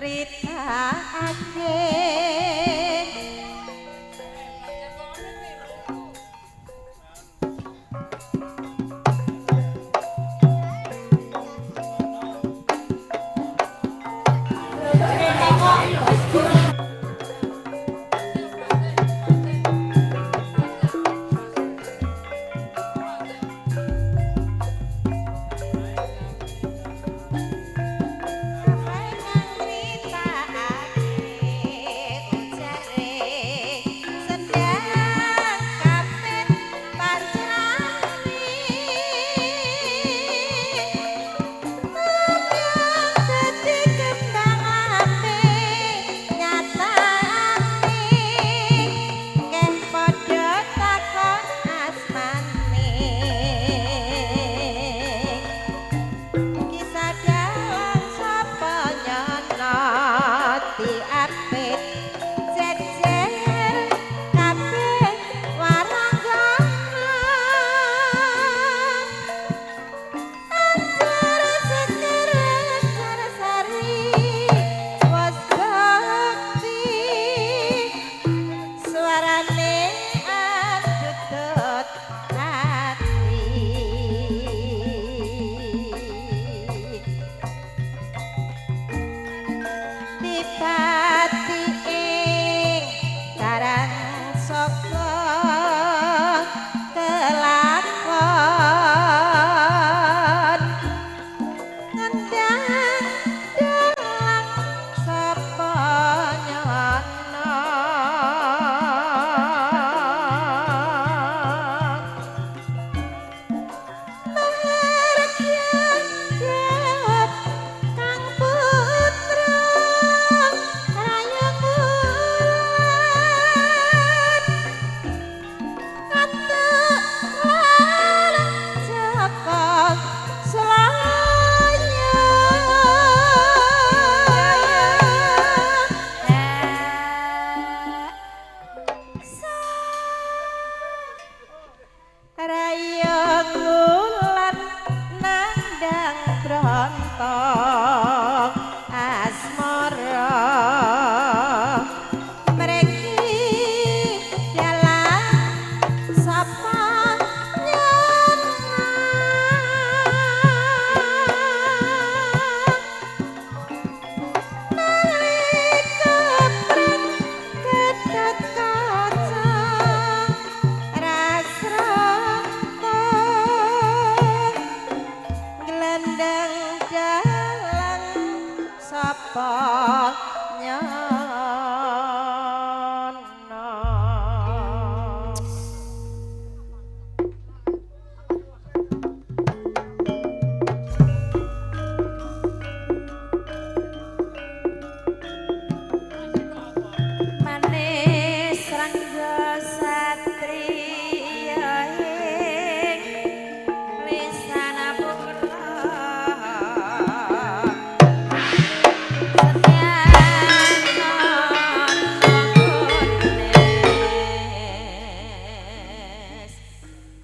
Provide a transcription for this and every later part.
Critakake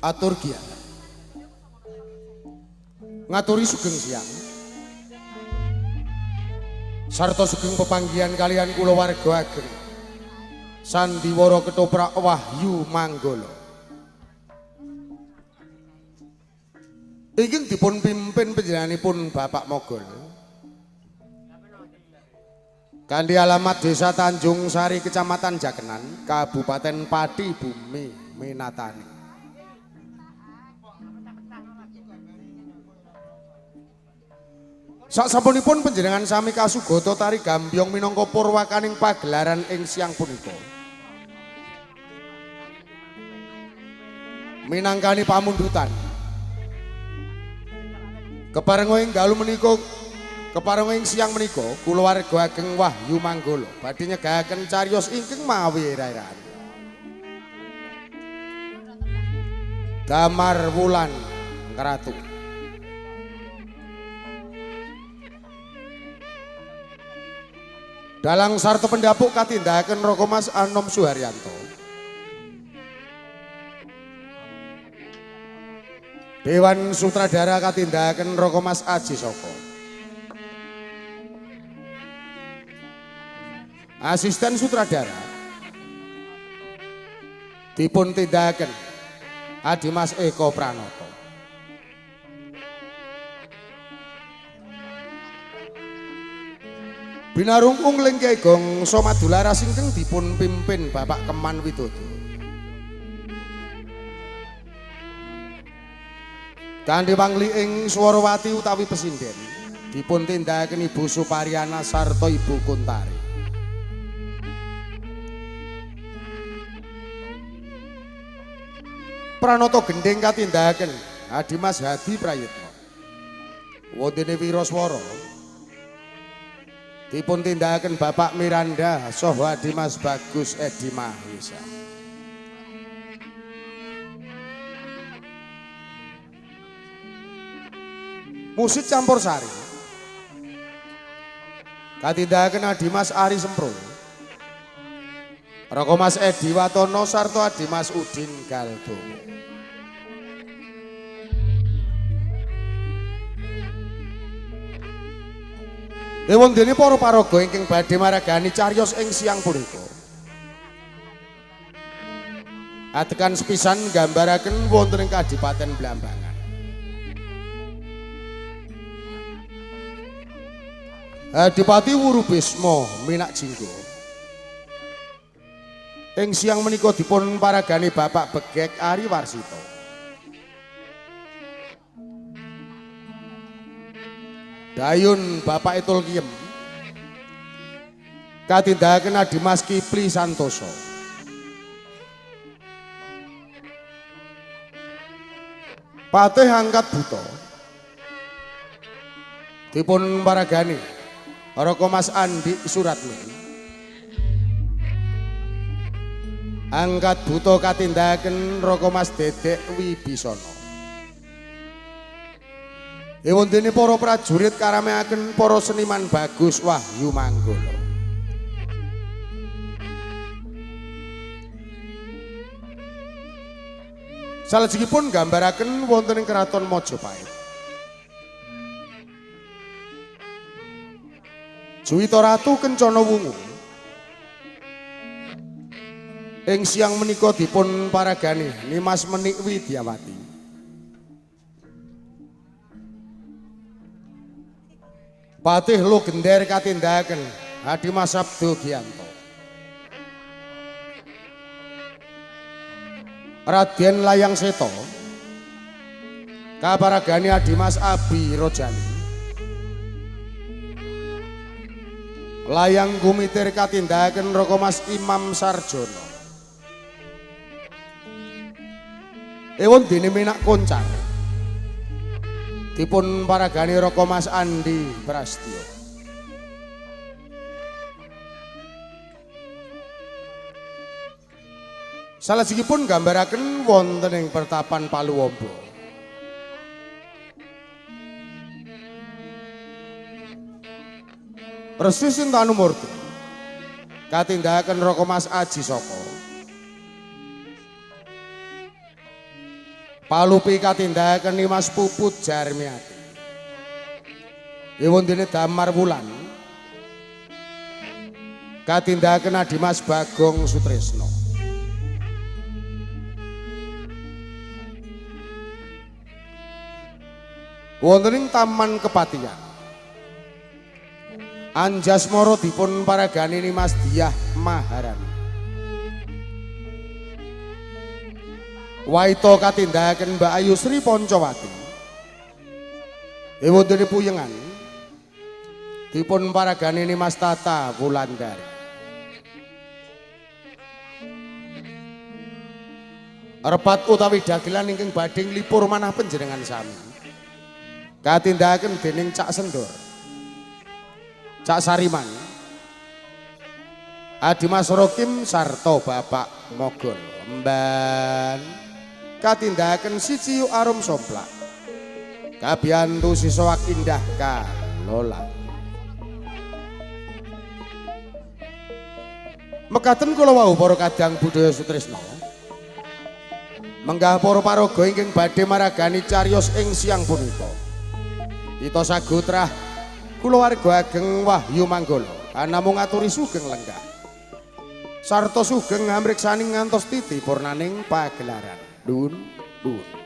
atur kiat ngaturi sugeng siang sarta sugeng pepanggihan kalian kula warga ageng sandiwara ketoprak Wahyu Manggala ingkang dipun pimpin panjenenganipun Bapak Mogol kanthi alamat Desa Tanjung Sari Kecamatan Jakenan Kabupaten Pati Bumi Minatani. Sasampunipun panjenengan sami kasugata tari gambyong minangka purwakaning pagelaran ing siang punika. Minangkani pamundutan. Keparenga ing dalu menika keparenga ing siang menika kula warga ageng Wahyu Manggala badhe nyegahaken cariyos ingkang mawi era-eraan. Damar Wulan Kratu. Dalang sarta pendapuk katindahaken Raka Mas Anom Suharyanto. Dewan Sutradara katindahaken Raka Mas Aji Soko. Asisten sutradara dipun tindakaken Adimas Eko Pranoto. Binarungkung Lengke Gong Somadularas ingkang dipun pimpin Bapak Keman Widodo. Kanthi pangli ing Swarawati utawi Pesinden dipun tindakaken Ibu Suparyana sarta Ibu Kuntari. Pranoto gendeng katindakaken Adimas Hadi Prayitno. Wondene Wiraswara dipun tindakaken Bapak Miranda saha Adimas Bagus Edi Mahesa. Musik campursari katindakaken Adimas Ari Sempro, Rokomas Edi Watono sarta Adimas Udin Galdomo. Wondene para paraga ingkang badhe maragani cariyos ing siang punika. Atekan sepisan nggambaraken wonten ing Kadipaten Blambangan. Adipati Wurubisma Minak Jinggo ing siang menika dipun paragani Bapak Begek Ari Warsito. Dayun Bapak Etul Kiem katindakaken Adimas Kipli Santoso. Patih Angkat Buto dipun paragani Rokomas Andi Suratmi. Angkat Buto katindakaken Rokomas Dedek Wibisono. Wondene para prajurit karameaken para seniman Bagus Wahyu Manggolo. Salajengipun nggambaraken wonten ing Keraton Majapahit. Juwita Ratu Kencana Wungu ing siang menika dipun paragani Nimas Menik Widyawati. Patih Lugender katindakaken Adimas Sabdo Giyanto. Raden Layang Seto kaparagani Adimas Abi Rojali. Layang Gumitir katindakaken Rokomas Imam Sarjono. Wondene Minak Koncar dipun paragani Rokomas Andi Prastyo. Salajengipun nggambaraken wonten ing Pertapan Paluwamba. Resi Sintanumurti katindakaken Rokomas Aji Soko. Palupi katindakaken Nimas Puput Jarmiati. Wondene Damar Wulan katindakaken Adimas Bagong Sutresno. Wonten ing Taman Kepatihan Anjasmara dipun paragani Nimas Diah Maharani. Waito katindakaken Mbak Ayu Sri Poncowati. Wondene Puyengan dipun paragani Nimas Tata Wulandari. Repat utawi dagelan ingkang badhe nglipur manah panjenengan sami katindakaken dening Cak Sendor, Cak Sariman, Adimas Rokim sarta Bapak Mogol. Mban katindakaken siji Arum Somplak kabiyantu Sisowak Indah Kalola. Mekaten kula wau para kadang budaya Sutresna menggah para paraga ingkang badhe maragani cariyos ing siang punika. Ita sagutrah kulawarga ageng Wahyu Manggolo namung ngaturi sugeng lenggah sarta sugeng ngamriksaning ngantos titi purnaning pagelaran dun dun.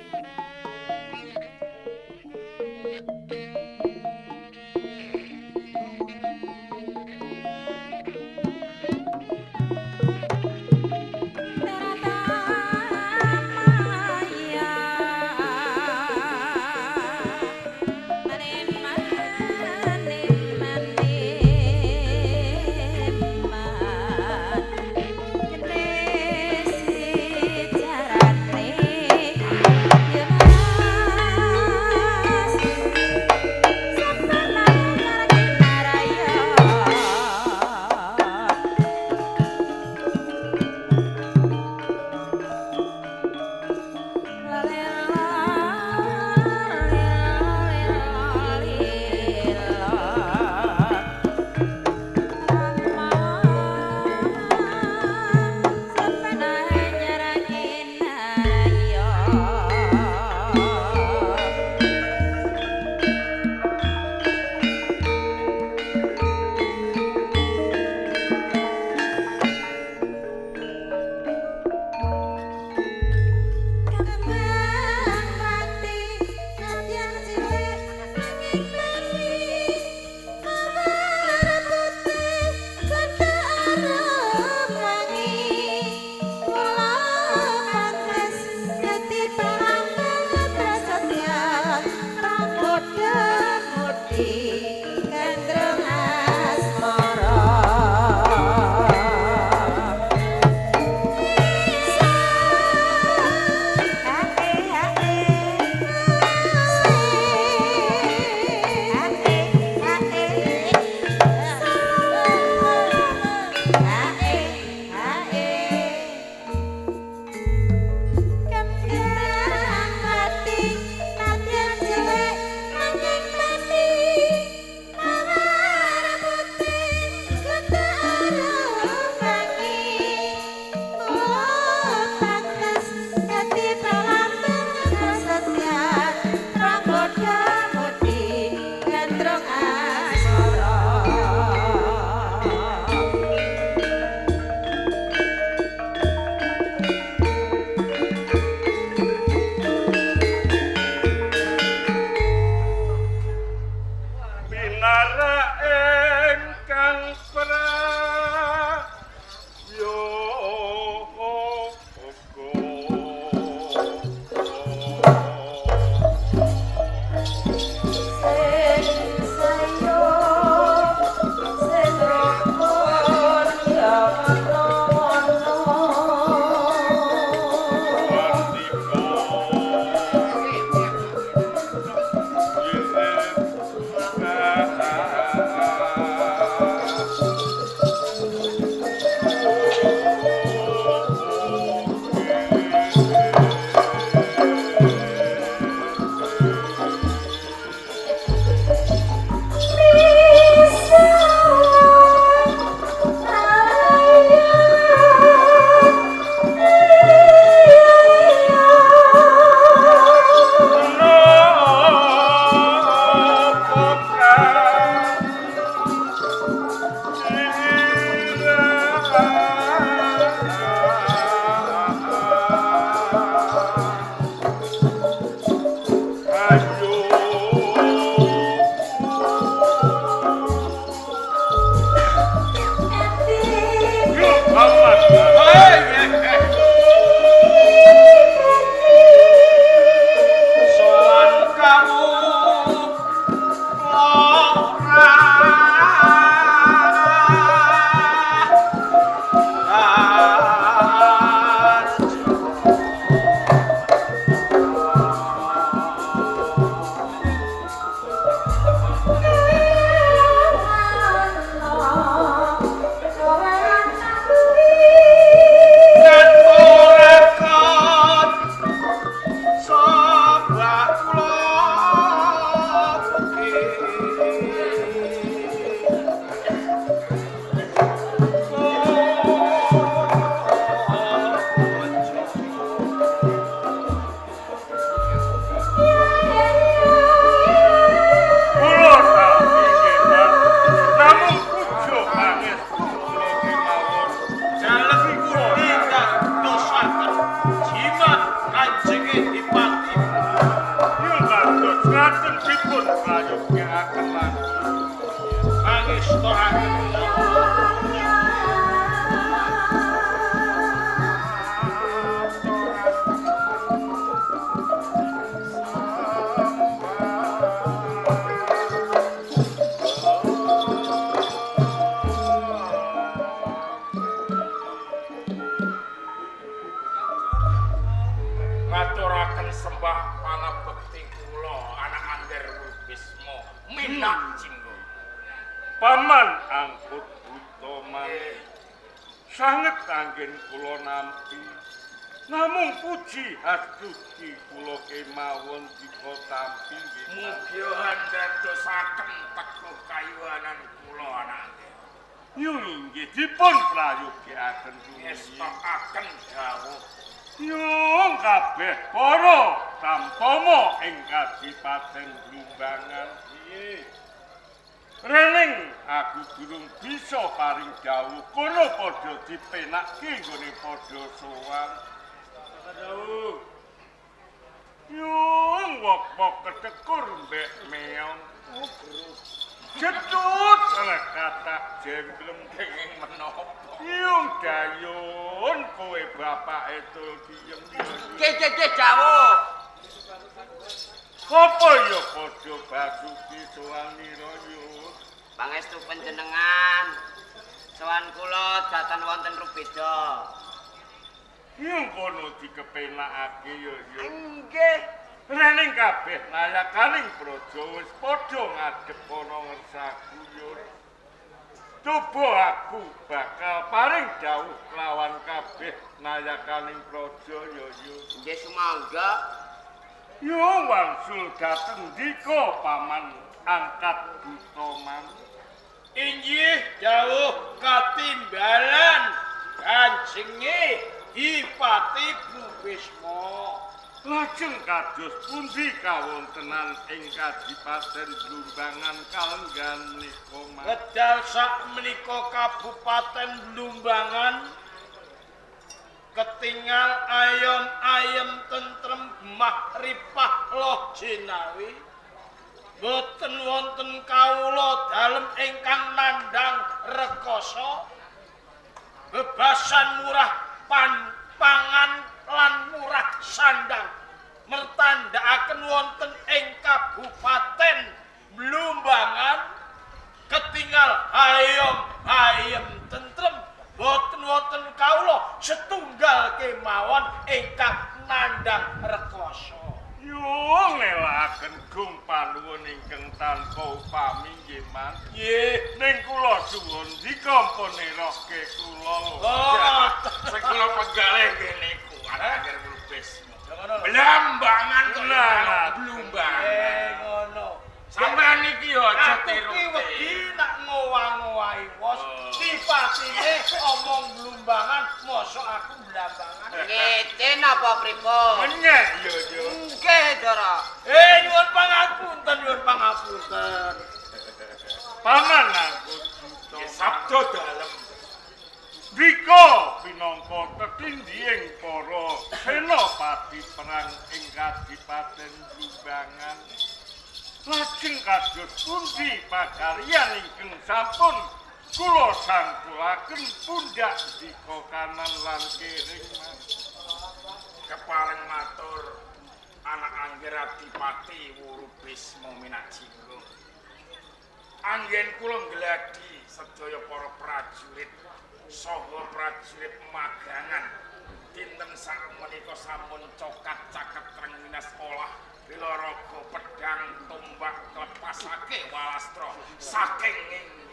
Ngaturaken sembah panabekti kula anak Angger Bisma minak jinggo. Paman angkut Utoman sanget anggen kula nampi. Namung puji astuti kula kemawon dika tampi nggih. Mugi handadosaken teguh kayuanan kula anak Angger. Yo inggih dipun prayogikaken Ngestakaken dawuh Yung kabeh para tamtama ing Kadipaten Blumbangan piye. Rening aku durung bisa paring dawuh kono padha dipenakke nggone padha sowan. Dawuh. Yung wok-wok ketekur mbek meong. Jedut oleh kata jemblem kenging menapa. Yung dayon kowe bapak itu diem. Ke dawuh. Apa ya padha basuki sowan nira yo. Pangestu panjenengan. Sowan kula datan wonten rubeda. Yung kono dikepenakake yo. Nggih. Rening kabeh nayakaning praja wis padha ngadhep ana ngersaku yo. Coba aku bakal paring dawuh lawan kabeh nayakaning praja yo. Nggih sumangga. Yo wangsul dateng dika paman angkat Utoman. Inggih dawuh katimbalan Kanjenge Dipati Bisma. Lajeng kados pundi kawontenan ing Kadipaten Blumbangan kalenggan menika Mas? Wedal sak menika Kabupaten Blumbangan ketingal ayem-ayem tentrem mahripah loh jinawi. Boten wonten kawula dalem ingkang nandhang rekoso. Bebasan murah pangan lan murah sandang mertandakaken wonten ing Kabupaten Blumbangan ketingal ayem tentrem boten wonten kawula setunggal kemawon ingkang nandhang rekoso. Yung nelaken gumpan nuwun ingkang tanpa upami nggih Mas. Nggih, Ning kula suwun dikampa nerokke kula. oh, sing kula pegale nggih niku Angger Bisma. Blambangan Blumbangan. Ngono. Sampeyan iki yo aja Aku tiru. ki wedi nak ngowah-ngowahi wos. Dipatine omong Blumbangan, mosok aku Blambangan. Ngete napa pripun? Menyek yo. Nggih, Dara. Nyuwun pangapunten. Paman aku Ya sabda dalem. Dika pinangka tetindhing para senopati perang ing Kadipaten Blumbangan. Lajeng kados pundi pakaryan ingkang sampun kula sangkulaken pundak dika kanan lan kiring Mas. Keparing matur anak Angger Adipati Wuru Bisma Minajinggo. Anggen kula ngladi sedaya para prajurit saha prajurit magangan dinten sakmenika sampun cokat caket rengginas olah bilaraga pedang tombak klepasake walastra saking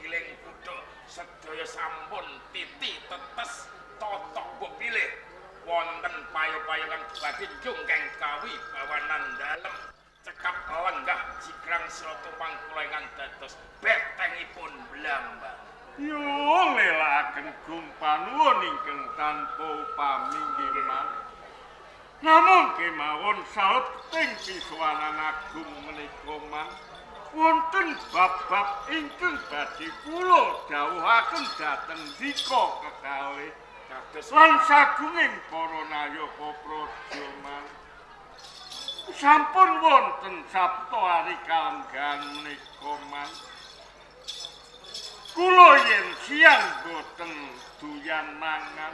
ngiling kuda sedaya sampun titi tetes totok mbok pilih wonten payo-payokan badhe jungkeng kawi bawanan dalem cekap lenggah jigrang sloto pangkula ingkang dados betengipun Blambang. Yung nelaken gumpan nuwun ingkang tanpa upami nggih Mas. Namung kemawon saeting pisuwanan agung menika Mas. Wonten bab-bab ingkang badhe kula dawuhaken dhateng dika kekalih Dados lan sagunging para nayaka praja Mas. Sampun wonten sabta ari kalenggan menika Mas. siang boten doyan mangan.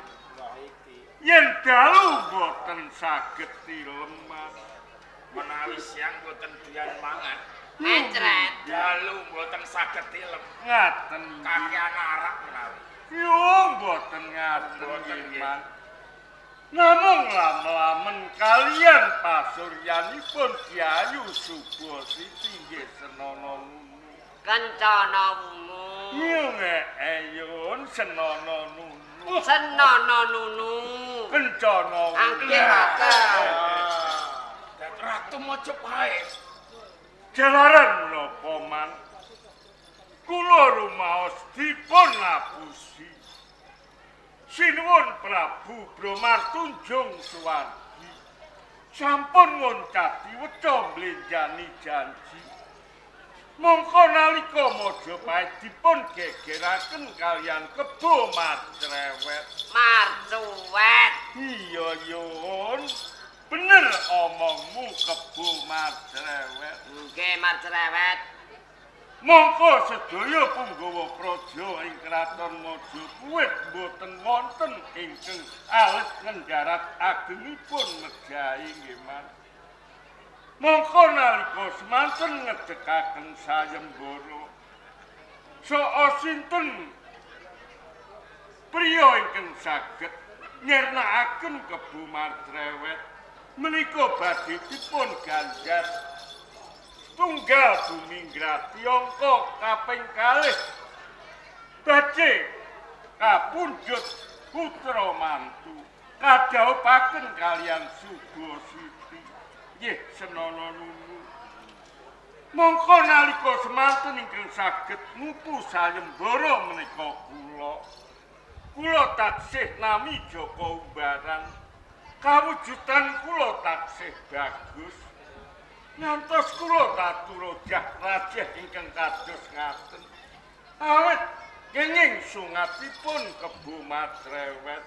Yen dalu boten saged tileman. Menawi siang boten doyan mangan. Ecret. Dalu boten saged tilem. Ngaten. Kakean arak menawi. Yo boten ngaten Mas. Namung lam-lamen kalian pasuryanipun Diayu Subo Siti nggih senono nunu. Kencana wungu. Nyunge eyun senono nunu. Senono nunu. Kencana Angkiraken. Dan Ratu Majapahit. Jalaran menapa man? Kula rumaos dipun ngapusi. Sinuwun Prabu Bromartunjung Suwardi. Sampun ngoncati weca mlenjani janji. Mongko nalika Majapahit dipun gegeraken kalian Kebo Marcrewet. Marcuwet. Iya yun. Bener omongmu Kebo Marcrewet. Nggih Marcrewet. Mongko sedaya punggawa praja ing kraton Majapahit boten wonten ingkang alit ngendharat agengipun mejahi nggih Mas. Mongko nalika semanten ngedekaken sayembara soo sinten priya ingkang saged nyernakaken Kebo Marcrewet menika badhe dipun ganjar tunggal bumi grati angka kaping kalih badhe kapundhut putra mantu kadhawuhaken kalian Subo Siti nggih senono nunu. Mongko nalika semanten ingkang saged ngupu sayembara menika kula taksih nami Joko Umbaran kawujudan kula taksih bagus. Ngantos kula tatur rajah ingkang kados ngaten. Awit kenging sungatipun Kebo Marcrewet.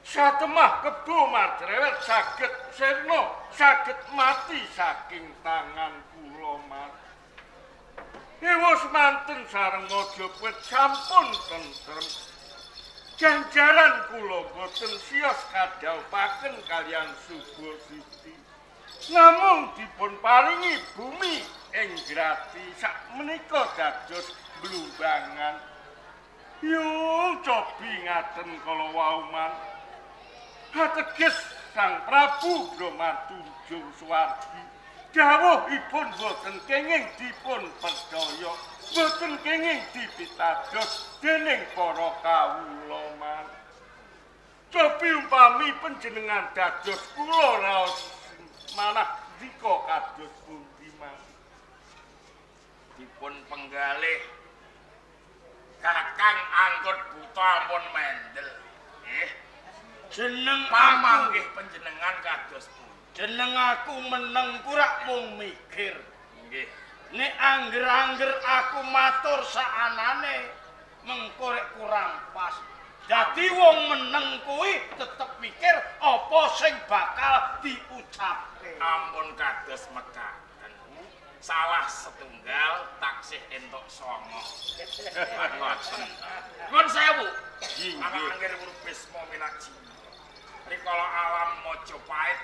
Satemah Kebo Marcrewet saged sirna, saged mati saking tangan kula Mas. Ewa semanten sareng Majapahit sampun tentrem. Ganjaran kula boten siyos kadhawuhaken kalian Subo Siti. Namung dipun paringi bumi ing grati sakmenika dados blumbangan. Yo cobi ngaten kala wau man. Ateges Sang Prabu Bromartunjung Suwardi dawuhipun boten kenging dipun percaya, boten kenging dipitados dening para kawula man. Cobi umpami panjenengan dados kula raos manah dika kados pundi Mas? Dipun penggalih Kakang Angkut Buta ampun mendel. Jeneng pamanggih panjenengan kados pundi? Jeneng aku meneng kurak mung mikir. Nggih. Nek angger-angger aku matur saanane mengko rek kurang pas. Dadi wong meneng kuwi tetep mikir apa sing bakal diucapke. Ampun kados mekaten. Salah setunggal taksih entuk songo. Nuwun sewu. Angger Bisma Minaji. Rikala alam Majapahit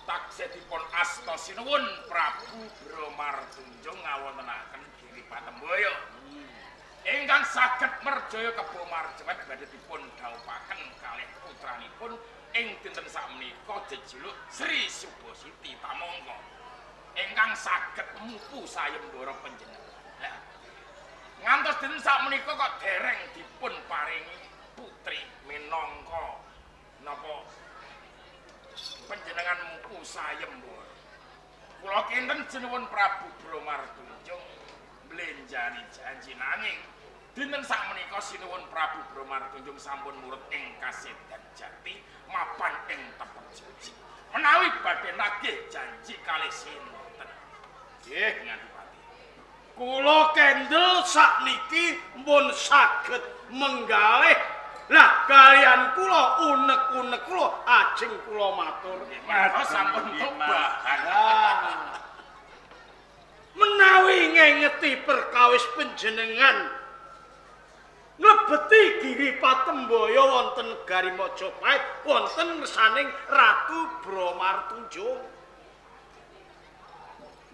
taksih dipun asta sinuwun Prabu Bromartunjung ngawontenaken Giri Patemboyo. Ingkang saged merjaya Kebo Marcrewet badhe dipun dhawuhaken kalih putranipun ing dinten sakmenika jejuluk Sri Subo Siti Tamangka. Ingkang saged mupu sayembara panjenengan. Lah ngantos dinten sakmenika kok dereng dipun paringi putri minangka napa panjenengan mupu sayembara. Kula kinten sinuwun Prabu Bromartunjung mlenjani janji nanging dinten sakmenika sinuwun Prabu Bromartunjung sampun murut ing kasedan jati mapan ing tepet suci. Menawi badhe nagih janji kalih sinten. Nggih, Ngadipati. Kula kendel sakniki mun saged menggalih. Lah kalian kula unek-unek kula ajeng kula matur. Menika sampun tobahan. Menawi ngengeti perkawis panjenengan nglebeti Giri Patembaya wonten negari Majapahit wonten ngersaning Ratu Bramartunjung.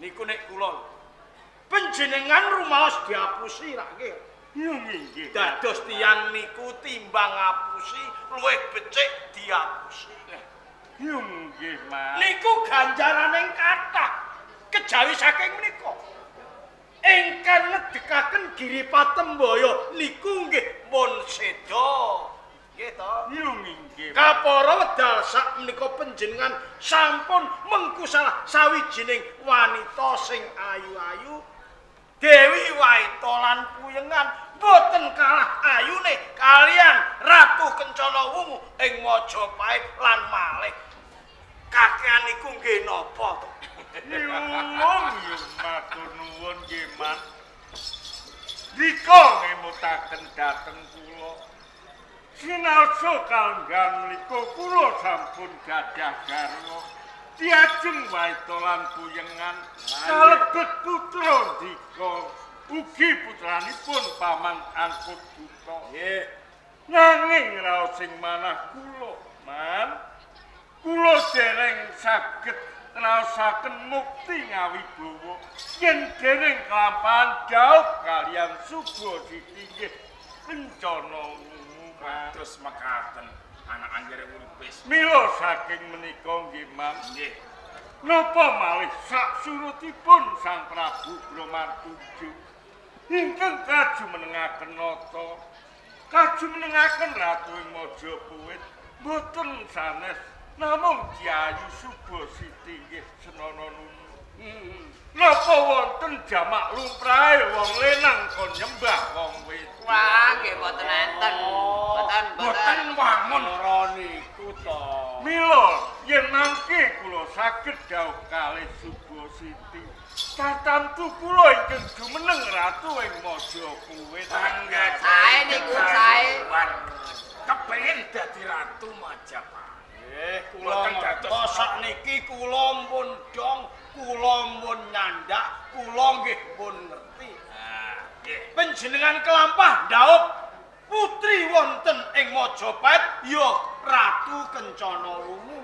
Niku nek kula panjenengan rumaos diapusi ra nggih. Yo nggih. Dados tiyang niku timbang ngapusi luwih becik diapusi. Yo nggih, Mas. Niku ganjaraning kathah kejawi saking menika. Ingkang ngedekaken Giri Patembaya niku nggih pun seda. Nggih to? Yo nggih. Kapara wedal sak menika panjenengan sampun mengkusalah sawijining wanita sing ayu-ayu. Dewi Waita lan Puyengan boten kalah ayune kalian Ratu Kencana Wungu ing Majapahit lan malih. Kakehan niku nggih napa to? Nyuwun yo matur nuwun nggih, Mas. Dika ngemutaken dhateng kula. Sinaosa kalenggan menika kula sampun gadah garwa. Diajeng Waita lan Puyengan kalebet putra Dika. Ugi putranipun Paman Angkut Buta. Nggih. Nanging raos sing manah kula, Man. Kula dereng saged raosaken mukti ngawibawa yen dereng kelampahan daup kaliyan Suba Siti nggih Kencana Wungu. Terus mekaten anak anggere urip. Mila saking menika nggih, Man. Nggih. Napa malih sak surutipun Sang Prabu Bramartunjung ingkang kaju menengaken nata kaju menengaken Ratu ing Majapahit boten sanes namung Diayu Suba Siti nggih Senana Nunu. Napa wonten jamak lumrahe wong lenang kon nyembah wong wedok? Wah, nggih boten enten. Boten, Boten wangun niku to. Mila yen mangke kula saged dawuh kalih Suba Siti. Tatantu kula ingkang jumeneng Ratu ing Majapahit. Sae niku sae. Kepengin dadi Ratu Majapahit. Kula ngertos sakniki kula pun dong, kula pun nyandak, kula nggih pun ngerti. Nggih. Panjenengan kelampah ndhaup putri wonten ing Majapahit ya Ratu Kencana Wungu.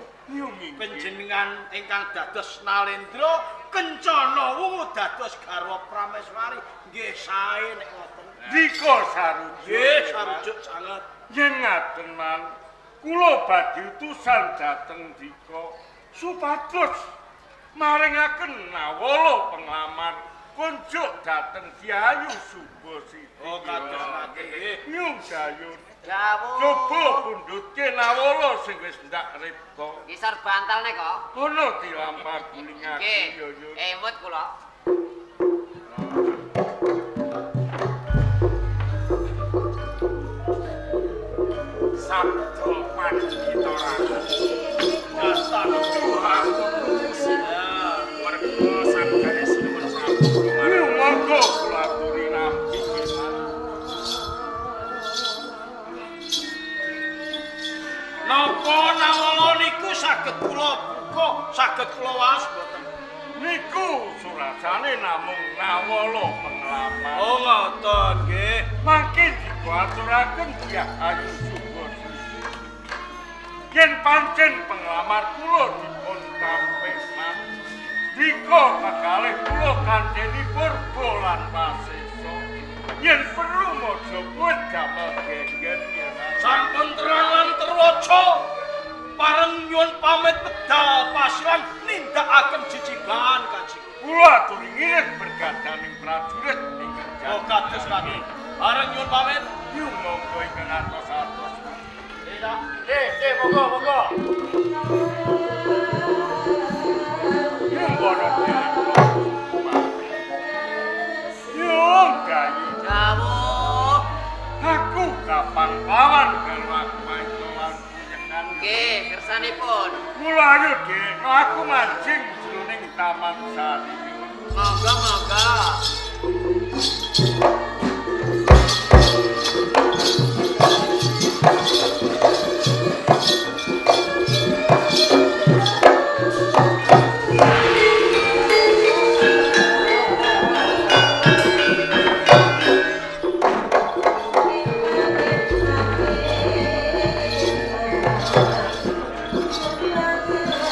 Panjenengan ingkang dados Nalendra Kencana Wungu dados garwa Prameswari. Nggih sae nek ngoten. Dika sarujuk. Nggih sarujuk sanget. Yen ngaten man, kula badhe utusan dhateng Dika supados maringaken nawala penglamar kunjuk dhateng Diayu Suba Siti. Oh kados nggih. Nyung dayun. Dawuh. Coba pundhutke nawala sing wis ndak ripta. Ngisor bantalne kok. Ono dilampah gulingaken Nggih. yo yo. Emut kula. Sabda pandhita Ratu. Dasar Tuhan warga sabdane sinuwun Prabu Bramartunjung. Nyung monggo kula aturi nampi nggih. napa nawala niku saged kula buka, saged kula waos mboten? Niku surasane namung nawala penglamar. Oh ngoten nggih. Mangke diaturaken Diayu Suba Siti. Yen pancen penglamar kula dipun tampik man, Dika kakalih kula kandheni purba lan pasesa. Yen perlu Majapahit damel genggen yen Sampun terang lan terwaca. Pareng nyuwun pamit medal pasilan nindakaken jijiban Kanjeng. kula aturi ngirit bergadaning prajurit ingkang Oh kados kami. Pareng nyuwun pamit. Yung monggo ingkang atos-atos. Monggo monggo. Yung bono Yung kayu. Dawuh. Aku kapan lawan karo aku main lawan Puyengan. Nggih, kersanipun. Mula ayo Dek, aku mancing jroning taman sari. Monggo, monggo.